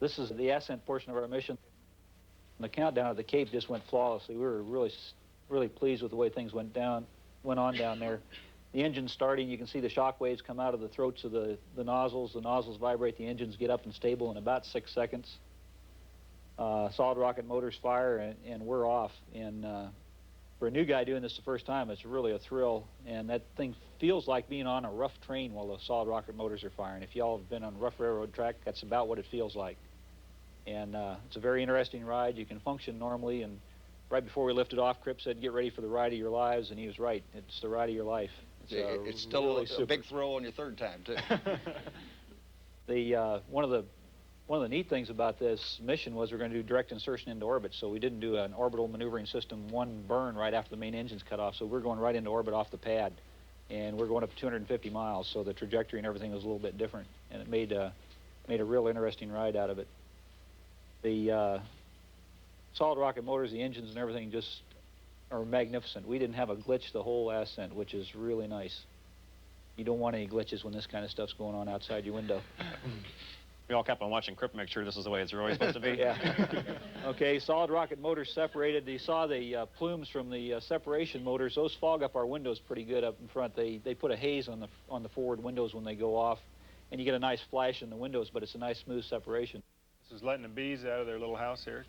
This is the ascent portion of our mission. The countdown at the Cape just went flawlessly. We were really pleased with the way things went on down there. The engine's starting. You can see the shock waves come out of the throats of the nozzles. The nozzles vibrate. The engines get up and stable in about 6 seconds. Solid rocket motors fire, and we're off. And for a new guy doing this the first time, it's really a thrill. And that thing feels like being on a rough train while the solid rocket motors are firing. If y'all have been on a rough railroad track, that's about what it feels like. And it's a very interesting ride. You can function normally. And right before we lifted off, Crip said, "Get ready for the ride of your lives," and he was right. It's the ride of your life. It's still really a big thrill on your third time, too. One of the neat things about this mission was we're going to do direct insertion into orbit, so we didn't do an orbital maneuvering system one burn right after the main engine's cut off, so we're going right into orbit off the pad, and we're going up 250 miles, so the trajectory and everything was a little bit different, and it made a real interesting ride out of it. The solid rocket motors, the engines and everything just are magnificent. We didn't have a glitch the whole ascent, which is really nice. You don't want any glitches when this kind of stuff's going on outside your window. We all kept on watching Crip make sure this is the way it's really supposed to be. Yeah. Okay, solid rocket motors separated. You saw the plumes from the separation motors. Those fog up our windows pretty good up in front. They put a haze on the forward windows when they go off, and you get a nice flash in the windows, but it's a nice smooth separation. This is letting the bees out of their little house here,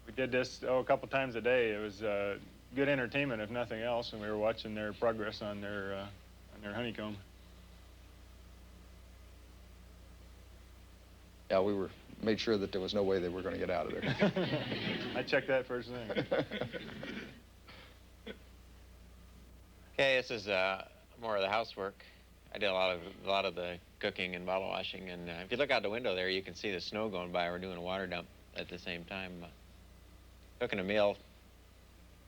we did this a couple times a day. It was good entertainment, if nothing else, and we were watching their progress on their honeycomb. Yeah, we made sure that there was no way they were going to get out of there. I checked that first thing. Okay, this is more of the housework. I did a lot of the cooking and bottle washing, and if you look out the window there, you can see the snow going by. We're doing a water dump at the same time. Cooking a meal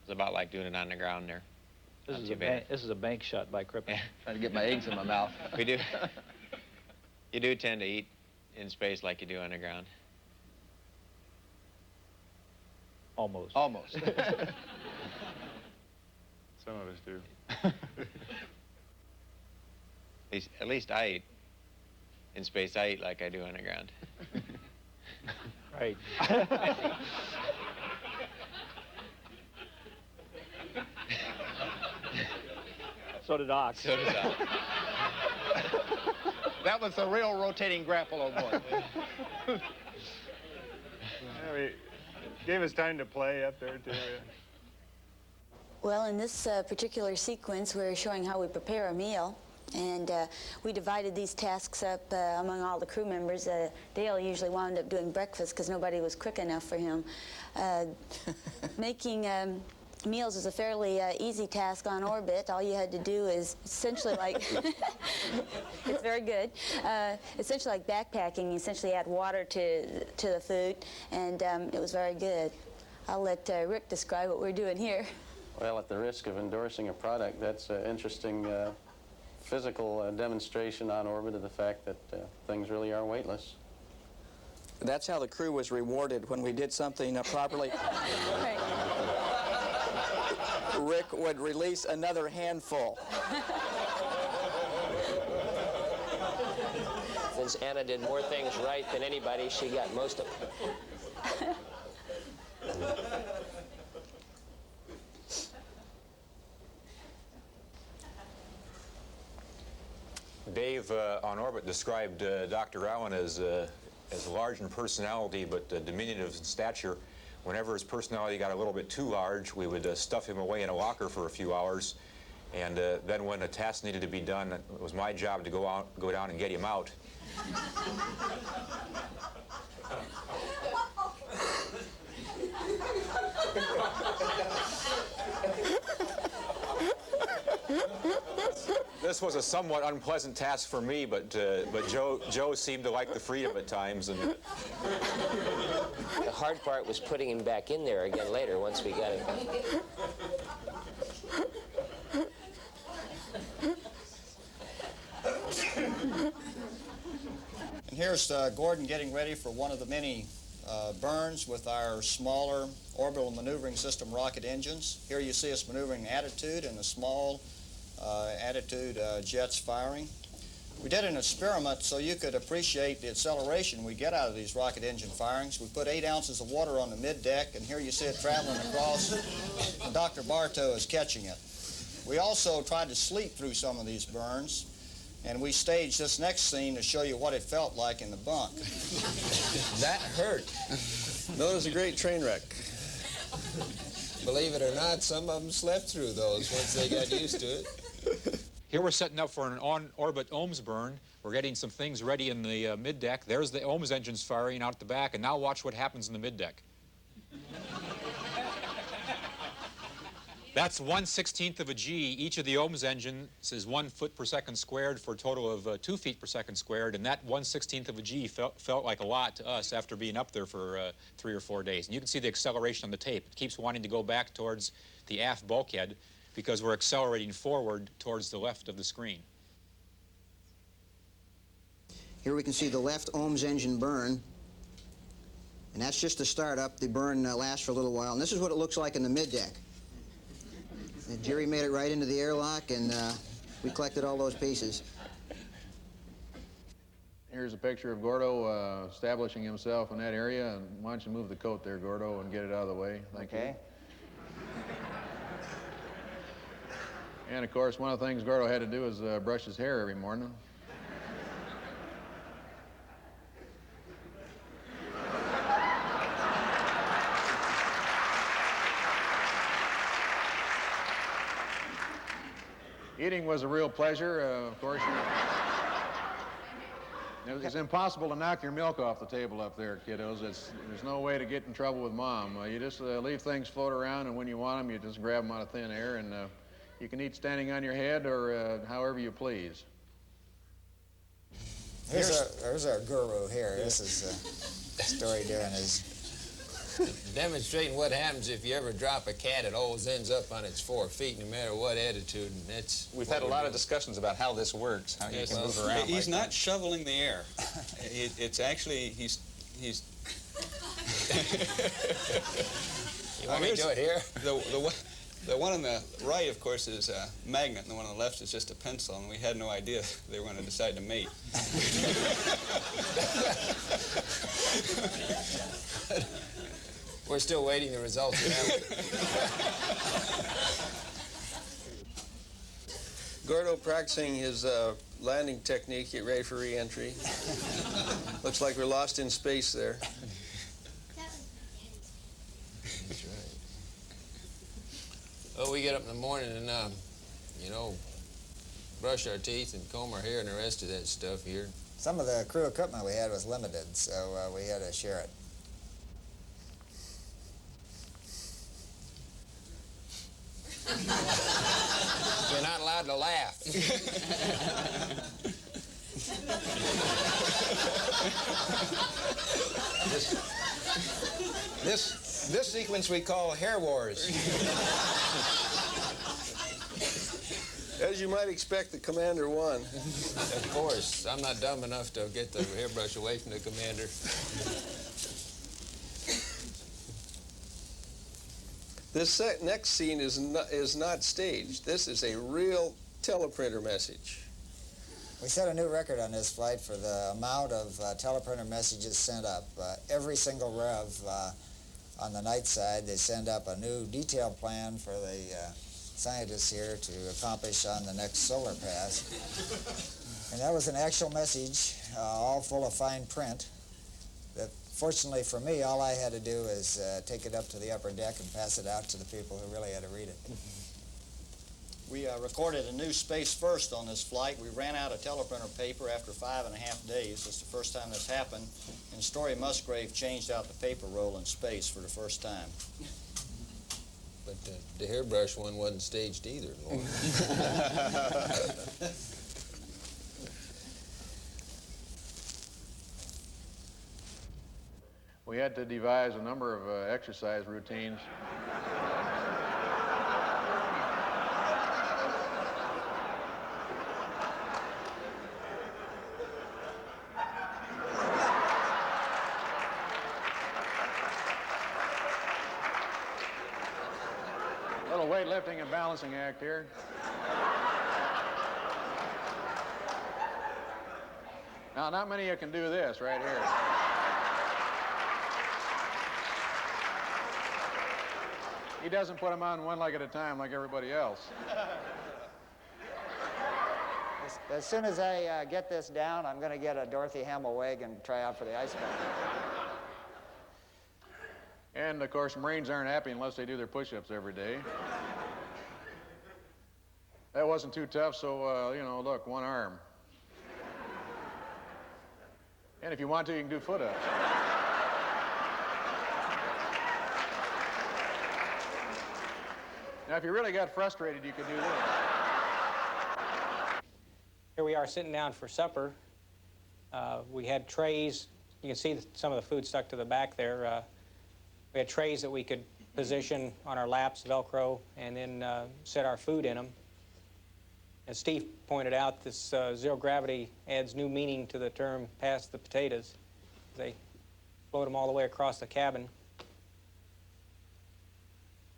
is about like doing it on the ground there. This is a bank shot by Crip. Yeah. Trying to get my eggs in my mouth. We do. You do tend to eat in space like you do on the ground. Almost. Almost. Some of us do. At least I eat in space. I eat like I do on the ground. Right. So did Ox. So does I. That was the real rotating grapple on board. Yeah, we gave us time to play up there, too. Well, in this particular sequence, we're showing how we prepare a meal. And we divided these tasks up among all the crew members. Dale usually wound up doing breakfast because nobody was quick enough for him. Making meals is a fairly easy task on orbit. All you had to do is essentially like, it's very good, essentially like backpacking. You essentially add water to the food, and it was very good. I'll let Rick describe what we're doing here. Well, at the risk of endorsing a product, that's an interesting physical demonstration on orbit of the fact that things really are weightless. That's how the crew was rewarded when we did something properly. Right. Rick would release another handful. Since Anna did more things right than anybody, she got most of them. Dave on orbit described Dr. Allen as large in personality but diminutive in stature. Whenever his personality got a little bit too large, we would stuff him away in a locker for a few hours, and then when a task needed to be done, it was my job to go down and get him out. This was a somewhat unpleasant task for me, but Joe seemed to like the freedom at times. And the hard part was putting him back in there again later once we got him. And here's Gordon getting ready for one of the many burns with our smaller orbital maneuvering system rocket engines. Here you see us maneuvering Attitude and the small Attitude jets firing. We did an experiment so you could appreciate the acceleration we get out of these rocket engine firings. We put 8 ounces of water on the middeck, and here you see it traveling across, and Dr. Bartow is catching it. We also tried to sleep through some of these burns, and we staged this next scene to show you what it felt like in the bunk. That hurt. No, it was a great train wreck. Believe it or not, some of them slept through those once they got used to it. Here we're setting up for an on-orbit OMS burn. We're getting some things ready in the middeck. There's the OMS engines firing out the back, and now watch what happens in the middeck. That's 1/16 of a G. Each of the OMS engines is 1 foot per second squared for a total of 2 feet per second squared, and that 1/16 of a G felt like a lot to us after being up there for 3 or 4 days. And you can see the acceleration on the tape. It keeps wanting to go back towards the aft bulkhead because we're accelerating forward towards the left of the screen. Here we can see the left OMS engine burn, and that's just the startup. The burn lasts for a little while, and this is what it looks like in the middeck. And Jerry made it right into the airlock, and we collected all those pieces. Here's a picture of Gordo establishing himself in that area. And why don't you move the coat there, Gordo, and get it out of the way. Thank you. And, of course, one of the things Gordo had to do was brush his hair every morning. Eating was a real pleasure, of course. It's impossible to knock your milk off the table up there, kiddos. There's no way to get in trouble with Mom. You just leave things float around, and when you want them, you just grab them out of thin air, and you can eat standing on your head or however you please. Here's our guru here. This is a story during his... Demonstrating what happens if you ever drop a cat, it always ends up on its 4 feet, no matter what attitude. And that's We've had a lot of discussions about how this works, how you can move around. He's not shoveling the air. It's actually, he's... You want me to do it here? The one on the right, of course, is a magnet, and the one on the left is just a pencil, and we had no idea they were going to decide to mate. We're still waiting the results of that. Gordo practicing his landing technique, get ready for re-entry. Looks like we're lost in space there. That's right. Well, we get up in the morning and, you know, brush our teeth and comb our hair and the rest of that stuff here. Some of the crew equipment we had was limited, so we had to share it. You're not allowed to laugh. This sequence we call Hair Wars. As you might expect, the commander won. Of course. I'm not dumb enough to get the hairbrush away from the commander. This next scene is not staged. This is a real teleprinter message. We set a new record on this flight for the amount of teleprinter messages sent up. Every single rev on the night side, they send up a new detailed plan for the scientists here to accomplish on the next solar pass. And that was an actual message, all full of fine print. That fortunately for me, all I had to do is take it up to the upper deck and pass it out to the people who really had to read it. We recorded a new space first on this flight. We ran out of teleprinter paper after 5.5 days. It's the first time this happened. And Story Musgrave changed out the paper roll in space for the first time. But the hairbrush one wasn't staged either, Lord. We had to devise a number of exercise routines. A little weightlifting and balancing act here. Now, not many of you can do this right here. He doesn't put them on one leg at a time like everybody else. As soon as I get this down, I'm going to get a Dorothy Hamill wig and try out for the ice bucket. And, of course, Marines aren't happy unless they do their push-ups every day. That wasn't too tough, so, you know, look, one arm. And if you want to, you can do foot-ups. Now, if you really got frustrated, you could do this. Here we are sitting down for supper. We had trays. You can see some of the food stuck to the back there. We had trays that we could position on our laps, Velcro, and then set our food in them. As Steve pointed out, this zero gravity adds new meaning to the term pass the potatoes. They float them all the way across the cabin.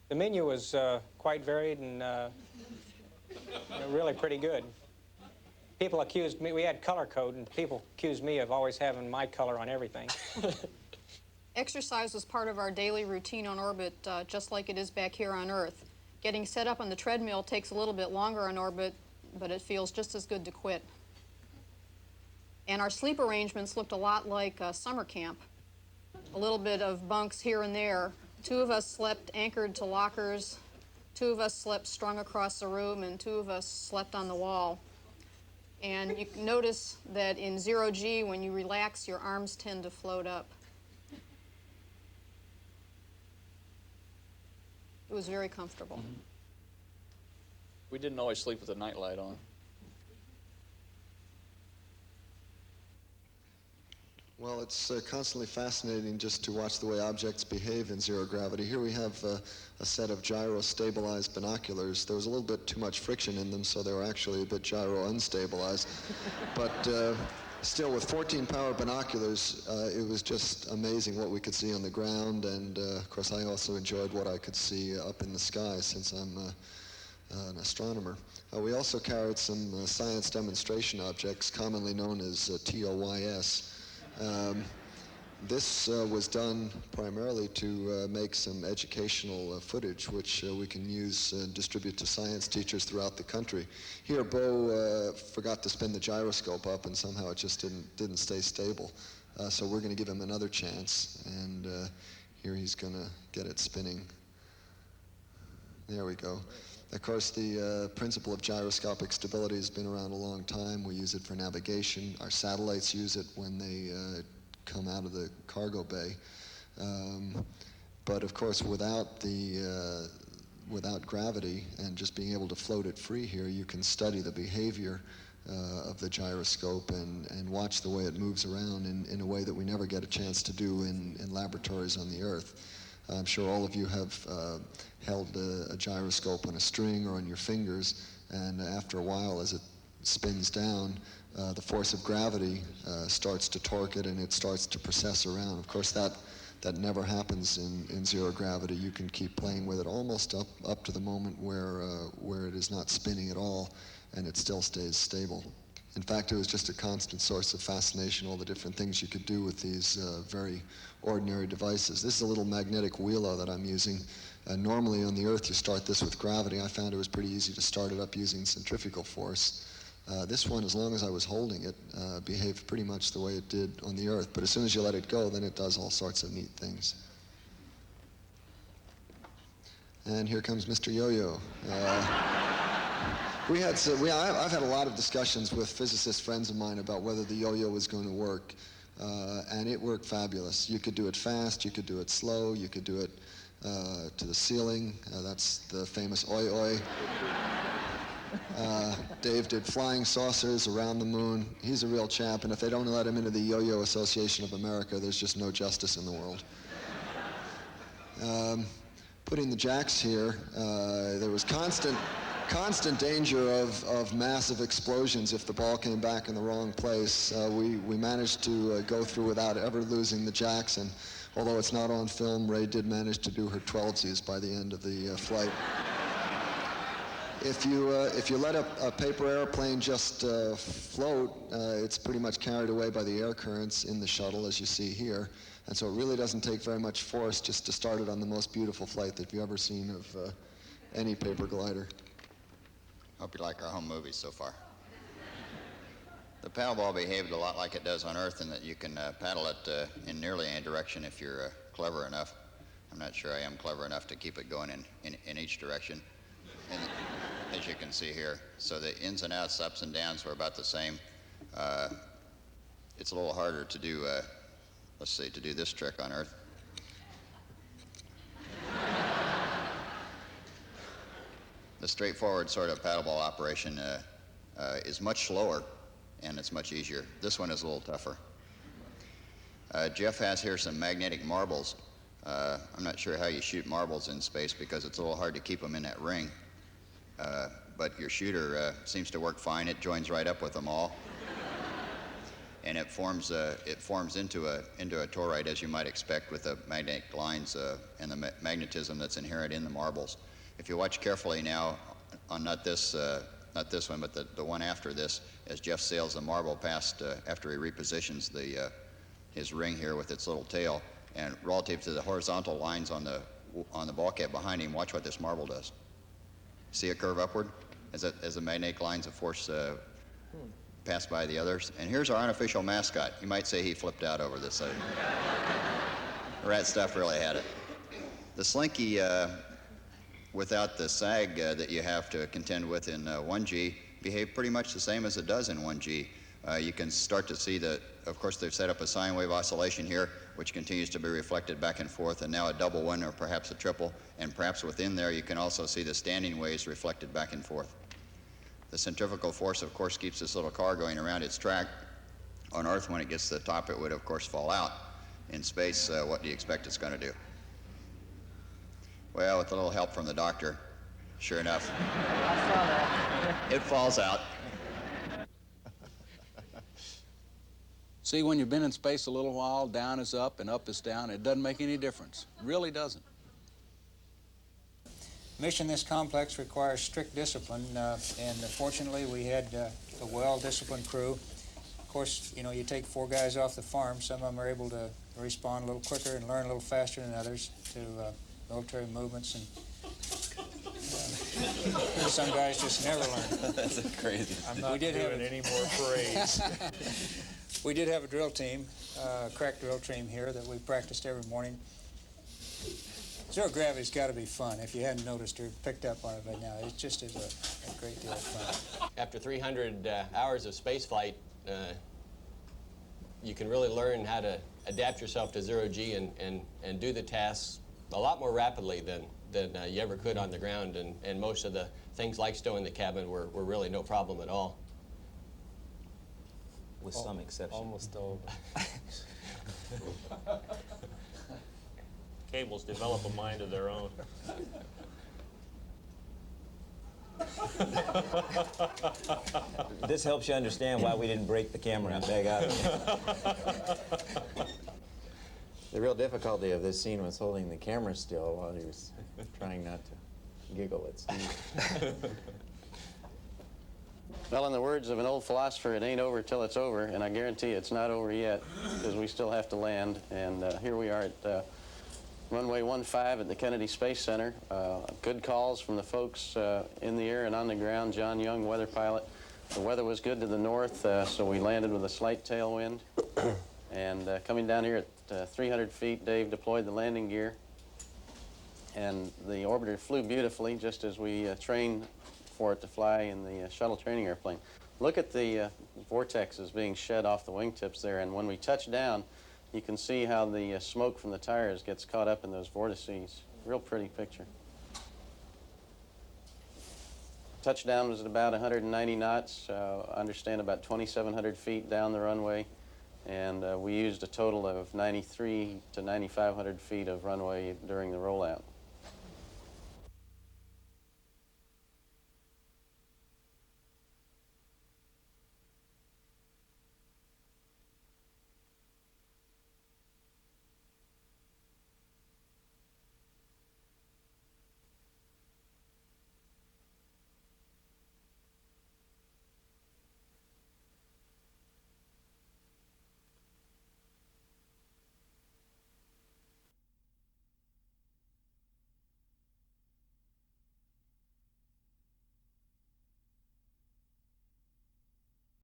The menu was quite varied and really pretty good. People accused me, we had color code, and people accused me of always having my color on everything. Exercise was part of our daily routine on orbit, just like it is back here on Earth. Getting set up on the treadmill takes a little bit longer on orbit, but it feels just as good to quit. And our sleep arrangements looked a lot like summer camp. A little bit of bunks here and there. 2 of us slept anchored to lockers, 2 of us slept strung across the room, and 2 of us slept on the wall. And you can notice that in 0G, when you relax, your arms tend to float up. It was very comfortable. Mm-hmm. We didn't always sleep with the night light on. Well, it's constantly fascinating just to watch the way objects behave in zero gravity. Here we have a set of gyro-stabilized binoculars. There was a little bit too much friction in them, so they were actually a bit gyro-unstabilized. But still, with 14-power binoculars, it was just amazing what we could see on the ground. And, of course, I also enjoyed what I could see up in the sky, since I'm an astronomer. We also carried some science demonstration objects, commonly known as TOYS. This was done primarily to make some educational footage, which we can use and distribute to science teachers throughout the country. Here, Bo forgot to spin the gyroscope up, and somehow it just didn't stay stable. So we're going to give him another chance, and here he's going to get it spinning. There we go. Of course, the principle of gyroscopic stability has been around a long time. We use it for navigation. Our satellites use it when they come out of the cargo bay. But of course, without gravity and just being able to float it free here, you can study the behavior of the gyroscope and watch the way it moves around in a way that we never get a chance to do in laboratories on the Earth. I'm sure all of you have held a gyroscope on a string or on your fingers, and after a while, as it spins down, the force of gravity starts to torque it, and it starts to process around. Of course, that never happens in zero gravity. You can keep playing with it almost up to the moment where it is not spinning at all, and it still stays stable. In fact, it was just a constant source of fascination, all the different things you could do with these very ordinary devices. This is a little magnetic wheelo that I'm using. Normally on the Earth, you start this with gravity. I found it was pretty easy to start it up using centrifugal force. This one, as long as I was holding it, behaved pretty much the way it did on the Earth. But as soon as you let it go, then it does all sorts of neat things. And here comes Mr. Yo-Yo. I've had a lot of discussions with physicist friends of mine about whether the yo-yo was going to work, and it worked fabulous. You could do it fast, you could do it slow, you could do it to the ceiling. That's the famous oi-oi. Dave did flying saucers around the moon. He's a real champ, and if they don't let him into the Yo-Yo Association of America, there's just no justice in the world. Putting the jacks here, there was constant danger of massive explosions if the ball came back in the wrong place. We managed to go through without ever losing the jacks, and although it's not on film, Ray did manage to do her 12sies by the end of the flight. If you let a paper airplane just float, it's pretty much carried away by the air currents in the shuttle, as you see here. And so it really doesn't take very much force just to start it on the most beautiful flight that you've ever seen of any paper glider. Hope you like our home movies so far. The paddle ball behaved a lot like it does on Earth in that you can paddle it in nearly any direction if you're clever enough. I'm not sure I am clever enough to keep it going in each direction, as you can see here. So the ins and outs, ups and downs were about the same. It's a little harder to do, let's see, to do this trick on Earth. The straightforward sort of paddleball operation is much slower, and it's much easier. This one is a little tougher. Jeff has here some magnetic marbles. I'm not sure how you shoot marbles in space because it's a little hard to keep them in that ring. But your shooter seems to work fine. It joins right up with them all. And it forms into a toroid, as you might expect, with the magnetic lines and the magnetism that's inherent in the marbles. If you watch carefully now, on not this one, but the one after this, as Jeff sails the marble past after he repositions his ring here with its little tail, and relative to the horizontal lines on the bulkhead behind him, watch what this marble does. See it curve upward as the magnetic lines of force pass by the others. And here's our unofficial mascot. You might say he flipped out over this. Rat stuff really had it. The slinky, without the sag that you have to contend with in 1G, behaved pretty much the same as it does in 1G. You can start to see that, of course, they've set up a sine wave oscillation here, which continues to be reflected back and forth, and now a double one or perhaps a triple, and perhaps within there you can also see the standing waves reflected back and forth. The centrifugal force, of course, keeps this little car going around its track. On Earth, when it gets to the top, it would, of course, fall out. In space, what do you expect it's going to do? Well, with a little help from the doctor, sure enough, it falls out. See, when you've been in space a little while, down is up and up is down. It doesn't make any difference. It really doesn't. Mission this complex requires strict discipline, and fortunately we had a well-disciplined crew. Of course, you know, you take 4 guys off the farm, some of them are able to respond a little quicker and learn a little faster than others to military movements, and some guys just never learn. That's crazy. I'm not doing any more parades. We did have a drill team, crack drill team here that we practiced every morning. Zero gravity's got to be fun. If you hadn't noticed or picked up on it by now, it just is a great deal of fun. After 300 hours of space flight, you can really learn how to adapt yourself to zero G and do the tasks a lot more rapidly than you ever could on the ground, and most of the things like stowing the cabin were really no problem at all. With some exception. Almost all. Cables develop a mind of their own. This helps you understand why we didn't break the camera and bag out. The real difficulty of this scene was holding the camera still while he was trying not to giggle at Steve. Well, in the words of an old philosopher, it ain't over till it's over, and I guarantee it's not over yet, because we still have to land. And here we are at runway 15 at the Kennedy Space Center. Good calls from the folks in the air and on the ground. John Young, weather pilot. The weather was good to the north, so we landed with a slight tailwind. And coming down here at 300 feet, Dave deployed the landing gear. And the orbiter flew beautifully, just as we trained for it to fly in the shuttle training airplane. Look at the vortexes being shed off the wingtips there, and when we touch down, you can see how the smoke from the tires gets caught up in those vortices. Real pretty picture. Touchdown was at about 190 knots. I understand about 2,700 feet down the runway, and we used a total of 93 to 9,500 feet of runway during the rollout.